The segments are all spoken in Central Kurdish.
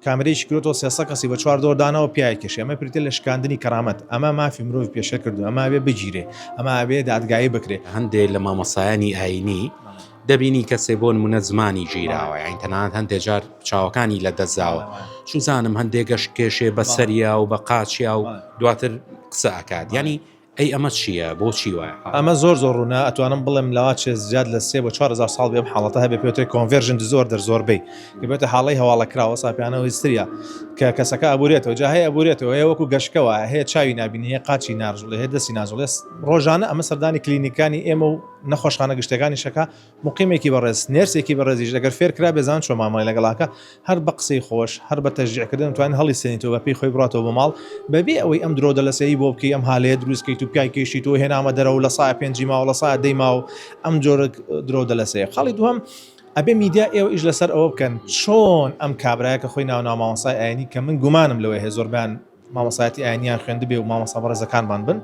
کامێرەیەکی کردەوە 300 کەسی بە 4 دۆردانەوە پیای کێشێ ئەمە پرتێ لە شکاندنی کەرامەت ئەمە مافی مرۆڤ پێشە کردو ئەمە بێ بگیرێ ئەمە بێ دادگایی بکرێ. هەندێک لە مامۆسایانی ئاینی دەبینی کەسێ بۆ نمونە زمانی گیراوە یان تەنانەت هەندێک جار چاوەکانی لە دەستاوە چوزانم هەندێکەش کێشێ بە سەریا و بە قاچیا و دواتر قسە ئەکات ینی ئەی ئەمە چییە بۆچی وایە ئەمە زۆر ڕوونە ئەتوانم بڵێم لەوا چێ زیاد لە 3 بۆ 4 ساڵ بێم حاڵەتە هەبێ پێوتێ کۆنڤێرژن زۆر دەرزۆربەی بێتە حاڵی هەواڵەکراوە ساپیانەوە هیستریا کە کەسەکە ئەبورێتەوە جا هەیە ئەبورێتەوە هەیە وەکو گەشتکەوە هەیە چاوی نبینی هەیە قاچی ناژڵێ هەیە دەستی ناژڵێ ڕۆژانە ئەمە سەردانی کلینیکانی ئێمە و نەخۆشخانە گشتەکانی شەکە مقیمێکی بەڕێز نێرسێکی بەڕێزیش ئەگەر فێرکرا بێزان چۆ مامەڵی لەگەڵاکە هەر بە قسەی خۆش هەر بە تەشجیعکردن توانین هەڵی سێنیتەوە بە پێی خۆی بڕاتەوە بە ماڵ بەبێ ئەوەی ئەم درۆ دەلەسەیی بۆ بکەی ئەم هاالەیە دروستکەیت و پیای کێشیت و هێنامە دەرەوە لە سای 5 ماوە لە سای 10 ماوە ئەم جۆرە درۆ دەلەسەیە خاڵی دووەم ئەبێ میدیا ئێوە ئیش لەسەر ئەوە بکەن چۆن ئەم کابراایە کە خۆی ناو مامۆسای ئاینی کە من گومانم لەوەی هەیە زۆربیان مامۆسایەتی ئاینیان خوێندبێ و مامۆستا بەڕێزەکانمان بن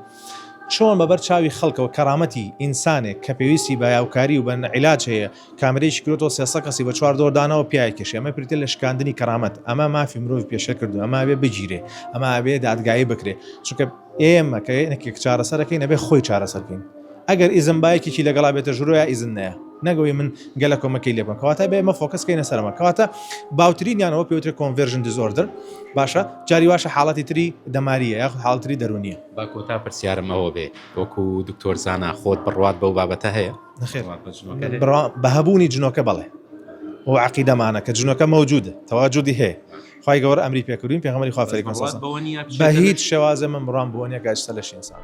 چۆن بەبەر چاوی خەڵکەوە کەرامەتی ئینسانێک کە پێویستی بە یاوکاری و بە عیلاج هەیە کامێرەیەکی کردەوە 300 کەسی بە 4 دۆردانەوە پیای کێشێ ئەمە پرتێ لە شکاندنی کەرامەت ئەمە مافی مرۆڤ پێشە کردو ئەمە بێ بگیرێ ئەمە بێ دادگایی بکرێ چونکە ئێمە کە یەکێک چارەسەرەکەی نەبێ خۆی چارەسەرکەین ئەگەر ئیزن بایەکێکی لەگەڵا بێتە ژوورۆیە ئیزن نەیە نەگەوی من گەلە کۆمەکەی لێ بم کەواتە بێ ئمە فۆکەسکەینە سەرمە کەواتە باوترینیانەوە پێوترێ کۆنڤێرژن دیزۆردر باشە جاری واشە حاڵەتی تری دەماریە یاخ حاڵتری دەرونیە با کۆتا پرسیارم ئەوە بێ وەکو دکتۆر زانا خۆت بڕوات بەو بابەتە هەیە بە هەبوونی جنۆکە بەڵێ و عقیدەمانە کە جنۆکە مەوجودە تەواجودی هەیە خی گەوەر ئەمری پێکردین پێغەمبەری خوا فەرمووی بە هیچ شێوازە من بڕام بۆ نیە گەشتە لە شینسان